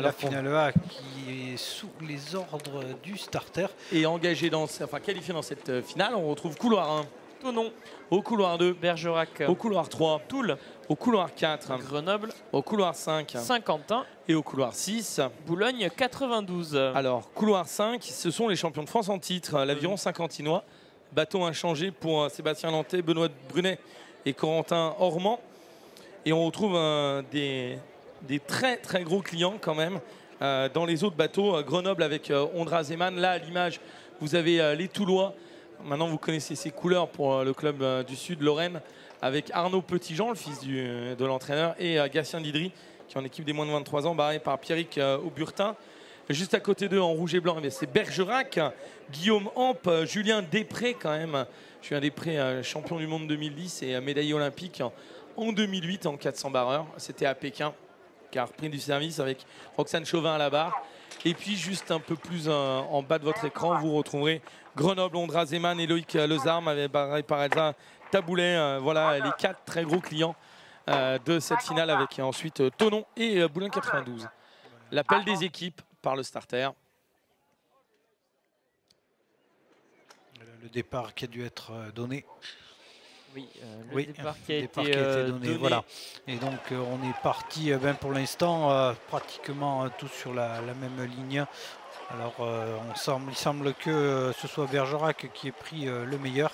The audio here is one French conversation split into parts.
la finale A qui est sous les ordres du starter. Et engagé qualifié dans cette finale, on retrouve couloir 1. Thonon. Au couloir 2. Bergerac. Au couloir 3. Toul. Au couloir 4. Grenoble. Au couloir 5. Saint-Quentin. Et au couloir 6. Boulogne 92. Alors, couloir 5, ce sont les champions de France en titre, l'aviron saint-quentinois. Bateau inchangé pour Sébastien Lantais, Benoît Brunet et Corentin Ormand. Et on retrouve des très très gros clients quand même dans les autres bateaux. Grenoble avec Ondra Zeman. Là, à l'image, vous avez les Toulois. Maintenant, vous connaissez ces couleurs pour le club du Sud, Lorraine, avec Arnaud Petitjean, le fils de l'entraîneur, et Gatien Didry, qui est en équipe des moins de 23 ans, barré par Pierrick Auburtin. Juste à côté d'eux, en rouge et blanc, c'est Bergerac, Guillaume Hampe, Julien Després quand même. Julien Després, champion du monde 2010 et médaillé olympique en 2008 en 400 barreurs. C'était à Pékin, qui a repris du service avec Roxane Chauvin à la barre. Et puis juste un peu plus en bas de votre écran, vous retrouverez Grenoble, Ondra Zeman et Loïc Lezarme, barré par Elsa Taboulet. Voilà les 4 très gros clients de cette finale avec ensuite Thonon et Boulogne 92. L'appel des équipes par le starter. Le départ qui a dû être donné. Oui, départ qui a été donné. Voilà. Et donc on est parti pour l'instant pratiquement tous sur la même ligne. Alors il semble que ce soit Bergerac qui ait pris le meilleur.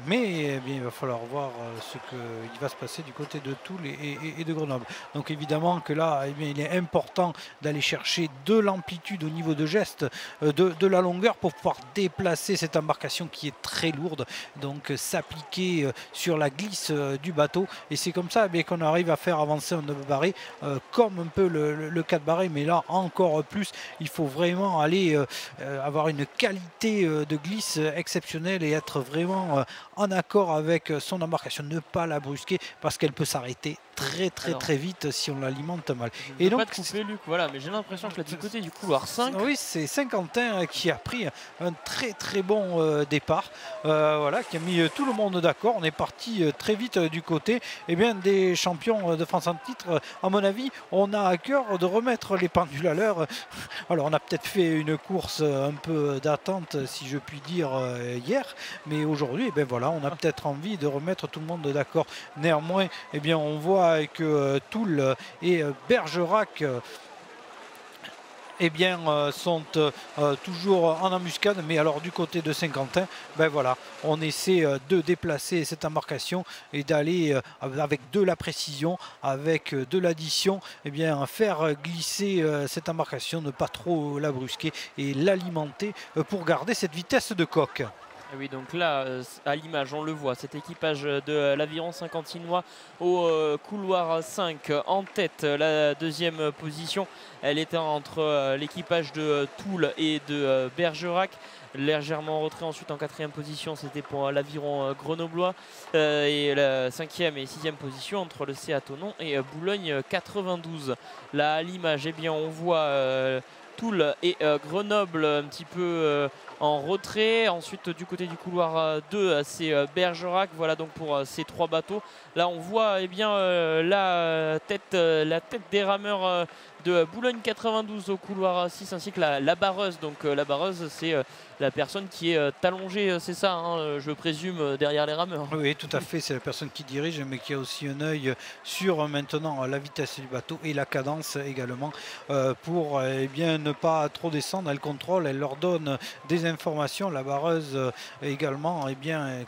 Mais il va falloir voir ce qu'il va se passer du côté de Toul et de Grenoble. Donc évidemment que là, il est important d'aller chercher de l'amplitude au niveau de geste, de la longueur pour pouvoir déplacer cette embarcation qui est très lourde. Donc s'appliquer sur la glisse du bateau. Et c'est comme ça qu'on arrive à faire avancer un 9 barré, comme un peu le 4 barré. Mais là, encore plus, il faut vraiment aller avoir une qualité de glisse exceptionnelle et être vraiment en accord avec son embarcation, ne pas la brusquer parce qu'elle peut s'arrêter très vite si on l'alimente mal. Et donc, pas te couper, Luc, voilà, mais j'ai l'impression que là du côté du couloir 5. Oui, c'est Saint-Quentin qui a pris un très bon départ, voilà, qui a mis tout le monde d'accord. On est parti très vite du côté des champions de France en titre. À mon avis, on a à cœur de remettre les pendules à l'heure. Alors, on a peut-être fait une course un peu d'attente, si je puis dire, hier, mais aujourd'hui, voilà, on a peut-être envie de remettre tout le monde d'accord. Néanmoins, on voit que Toul et Bergerac sont toujours en embuscade, mais alors du côté de Saint-Quentin, voilà, on essaie de déplacer cette embarcation et d'aller avec de la précision, avec de l'addition, faire glisser cette embarcation, ne pas trop la brusquer et l'alimenter pour garder cette vitesse de coque. Oui, donc là, à l'image, on le voit, cet équipage de l'aviron saint-quentinois au couloir 5 en tête. La deuxième position, elle était entre l'équipage de Toul et de Bergerac. Légèrement en retrait ensuite en quatrième position, c'était pour l'aviron grenoblois. Et la cinquième et sixième position entre le CA Thonon et Boulogne 92. Là, à l'image, on voit Toul et Grenoble un petit peu en retrait. Ensuite du côté du couloir 2 c'est Bergerac. Voilà donc pour ces 3 bateaux. Là on voit la tête des rameurs de Boulogne 92 au couloir 6 ainsi que la barreuse. Donc la barreuse c'est la personne qui est allongée, c'est ça hein, je présume, derrière les rameurs. Oui, tout à fait, c'est la personne qui dirige, mais qui a aussi un œil sur maintenant la vitesse du bateau et la cadence également pour ne pas trop descendre. Elle contrôle, elle leur donne des informations. La barreuse également,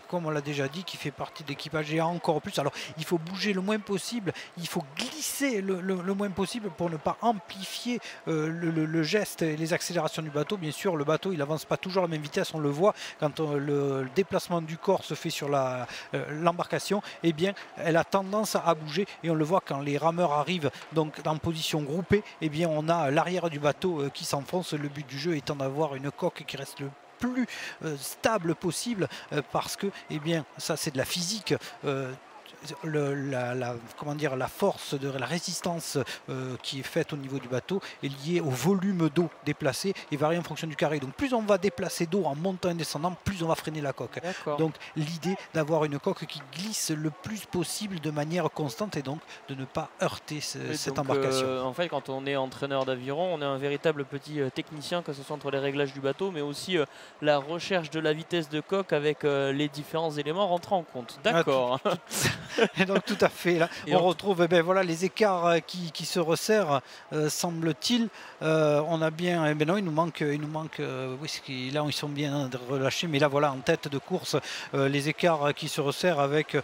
comme on l'a déjà dit, qui fait partie de l'équipage et encore plus. Alors il faut bouger le moins possible, il faut glisser le moins possible pour ne pas amplifier le geste et les accélérations du bateau. Bien sûr, le bateau il avance pas toujours à la même vitesse, on le voit quand le déplacement du corps se fait sur l'embarcation, elle a tendance à bouger et on le voit quand les rameurs arrivent donc en position groupée, on a l'arrière du bateau qui s'enfonce. Le but du jeu étant d'avoir une coque qui reste le plus stable possible parce que ça c'est de la physique. comment dire, la force de la résistance qui est faite au niveau du bateau est liée au volume d'eau déplacé et varie en fonction du carré. Donc plus on va déplacer d'eau en montant et descendant, plus on va freiner la coque. Donc l'idée d'avoir une coque qui glisse le plus possible de manière constante et donc de ne pas heurter cette embarcation. En fait, quand on est entraîneur d'aviron, on est un véritable petit technicien, que ce soit entre les réglages du bateau, mais aussi la recherche de la vitesse de coque avec les différents éléments rentrant en compte. D'accord. Et donc tout à fait, là, on retrouve voilà, les écarts qui se resserrent, semble-t-il. On a bien, non, il nous manque oui, là ils sont bien relâchés, mais là voilà, en tête de course, les écarts qui se resserrent avec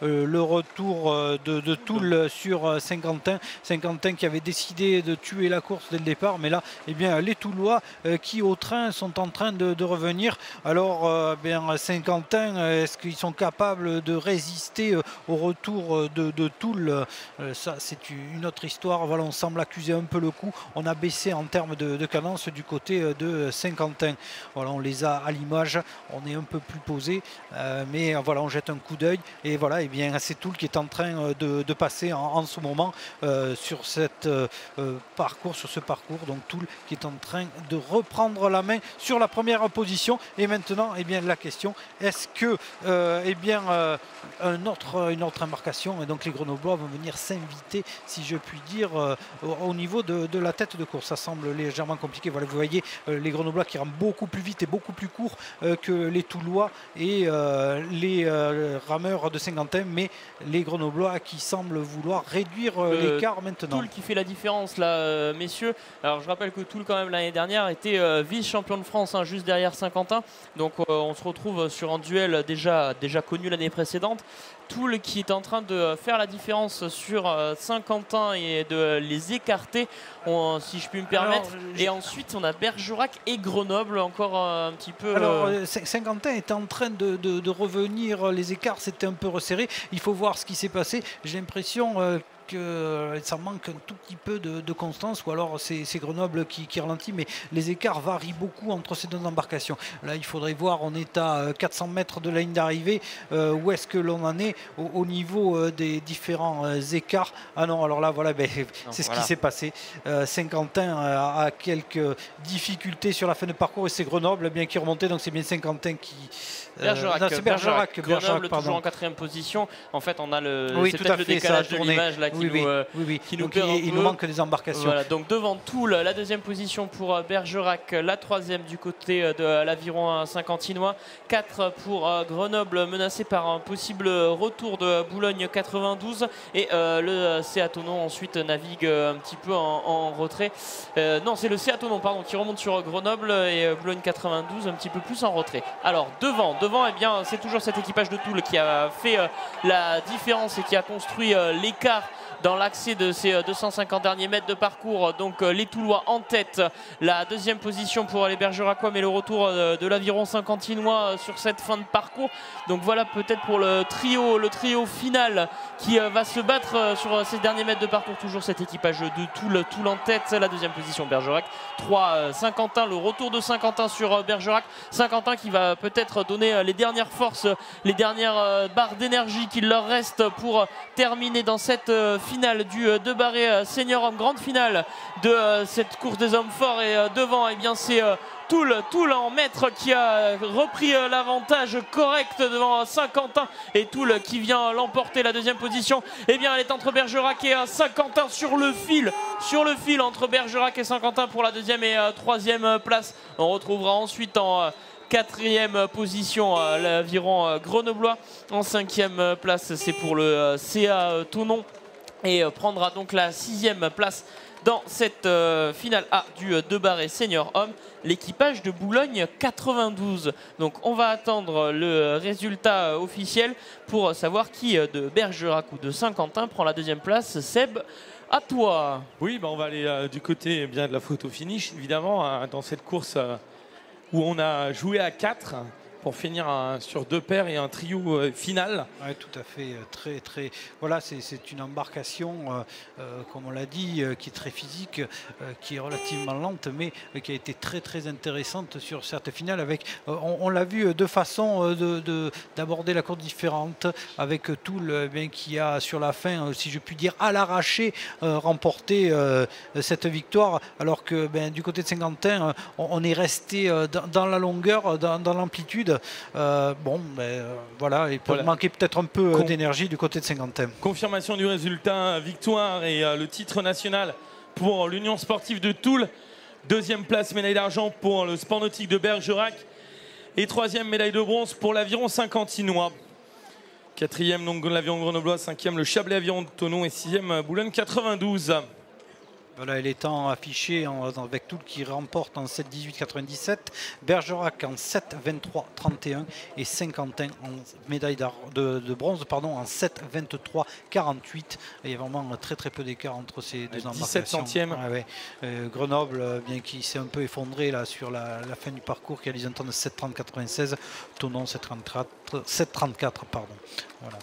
le retour de Toul sur Saint-Quentin. Saint-Quentin qui avait décidé de tuer la course dès le départ, mais là, les Toulois qui au train sont en train de revenir. Alors, Saint-Quentin, est-ce qu'ils sont capables de résister au retour de Toul? Ça, c'est une autre histoire. Voilà, on semble accuser un peu le coup. On a baissé en termes de cadence du côté de Saint-Quentin. Voilà, on les a à l'image. On est un peu plus posé, mais voilà, on jette un coup d'œil et voilà, c'est Toul qui est en train de passer en ce moment sur ce parcours. Donc Toul qui est en train de reprendre la main sur la première position. Et maintenant, la question, est-ce que une autre embarcation, et donc les Grenoblois vont venir s'inviter, si je puis dire, au niveau de la tête de course. Ça semble légèrement compliqué. Voilà, vous voyez les Grenoblois qui rament beaucoup plus vite et beaucoup plus court que les Toulois et les rameurs de Saint-Quentin, mais les Grenoblois qui semblent vouloir réduire l'écart maintenant. Toul qui fait la différence là, messieurs. Alors je rappelle que Toul quand même l'année dernière était vice-champion de France, hein, juste derrière Saint-Quentin. Donc on se retrouve sur un duel déjà connu l'année précédente. Toul qui est en train de faire la différence sur Saint-Quentin et de les écarter, si je puis me permettre. Et ensuite on a Bergerac et Grenoble encore un petit peu. Alors Saint-Quentin est en train de revenir, les écarts s'étaient un peu resserrés. Il faut voir ce qui s'est passé. J'ai l'impression que ça manque un tout petit peu de constance, ou alors c'est Grenoble qui ralentit, mais les écarts varient beaucoup entre ces deux embarcations. Là, il faudrait voir, on est à 400 mètres de la ligne d'arrivée, où est-ce que l'on en est au niveau des différents écarts. Ah non, alors là, voilà, c'est ce qui s'est passé. Saint-Quentin a quelques difficultés sur la fin de parcours et c'est Grenoble qui remontait, donc c'est bien Saint-Quentin qui... Bergerac. Grenoble toujours en 4e position. En fait, on a c'est peut-être le décalage de l'image là qui nous perd un peu. Il nous manque des embarcations. Voilà, donc devant Toul, la 2e position pour Bergerac, la 3e du côté de l'aviron saint-quentinois, 4 pour Grenoble, menacé par un possible retour de Boulogne 92, et le Céatonon ensuite navigue un petit peu en retrait. Non, c'est le Céatonon qui remonte sur Grenoble et Boulogne 92 un petit peu plus en retrait. Alors devant, c'est toujours cet équipage de Toul qui a fait la différence et qui a construit l'écart dans l'accès de ces 250 derniers mètres de parcours. Donc les Toulois en tête, la 2e position pour les Bergeracois, mais le retour de l'aviron saint-quentinois sur cette fin de parcours. Donc voilà peut-être pour le trio final qui va se battre sur ces derniers mètres de parcours. Toujours cet équipage de Toul en tête, la 2e position Bergerac, 3 Saint-Quentin, le retour de Saint-Quentin sur Bergerac. Saint-Quentin qui va peut-être donner les dernières forces, les dernières barres d'énergie qu'il leur reste pour terminer dans cette finale du De Barret Senior Homme, grande finale de cette course des hommes forts. Et devant, c'est Toul en maître qui a repris l'avantage correct devant Saint-Quentin, et Toul qui vient l'emporter. La 2e position, elle est entre Bergerac et Saint-Quentin sur le fil entre Bergerac et Saint-Quentin pour la 2e et 3e place. On retrouvera ensuite en 4e position l'aviron grenoblois. En 5e place, c'est pour le Céatonon, et prendra donc la 6e place dans cette finale A du De Barret Senior Homme, l'équipage de Boulogne 92. Donc on va attendre le résultat officiel pour savoir qui de Bergerac ou de Saint-Quentin prend la 2e place. Seb, à toi. Oui, on va aller du côté de la photo finish, évidemment, dans cette course où on a joué à 4. pour finir sur 2 paires et un trio final. Oui, tout à fait. Très. Voilà, c'est une embarcation, comme on l'a dit, qui est très physique, qui est relativement lente, mais qui a été très intéressante sur cette finale. Avec, on l'a vu, deux façons d'aborder la course différente, avec Toul qui a sur la fin, si je puis dire, à l'arraché, remporté cette victoire, alors que du côté de Saint-Quentin, on est resté dans la longueur, dans l'amplitude. Voilà, il peut manquer peut-être un peu d'énergie du côté de Saint-Quentin. Confirmation du résultat, victoire et le titre national pour l'Union sportive de Toul. 2e place, médaille d'argent pour le sport nautique de Bergerac. Et 3e médaille de bronze pour l'Aviron Saint-Quentinois. 4e donc l'Aviron Grenoblois, 5e le Chablais Aviron de Thonon et 6e Boulogne 92. Voilà, et les temps affichés avec Toul qui remporte en 7-18-97, Bergerac en 7-23-31 et Saint-Quentin en médaille de bronze en 7-23-48. Il y a vraiment très peu d'écart entre ces deux embarcations. 17 centièmes. Grenoble, bien qui s'est un peu effondré là, sur la fin du parcours, qui a les temps de 7-30-96, Thonon 7-34, pardon. Voilà.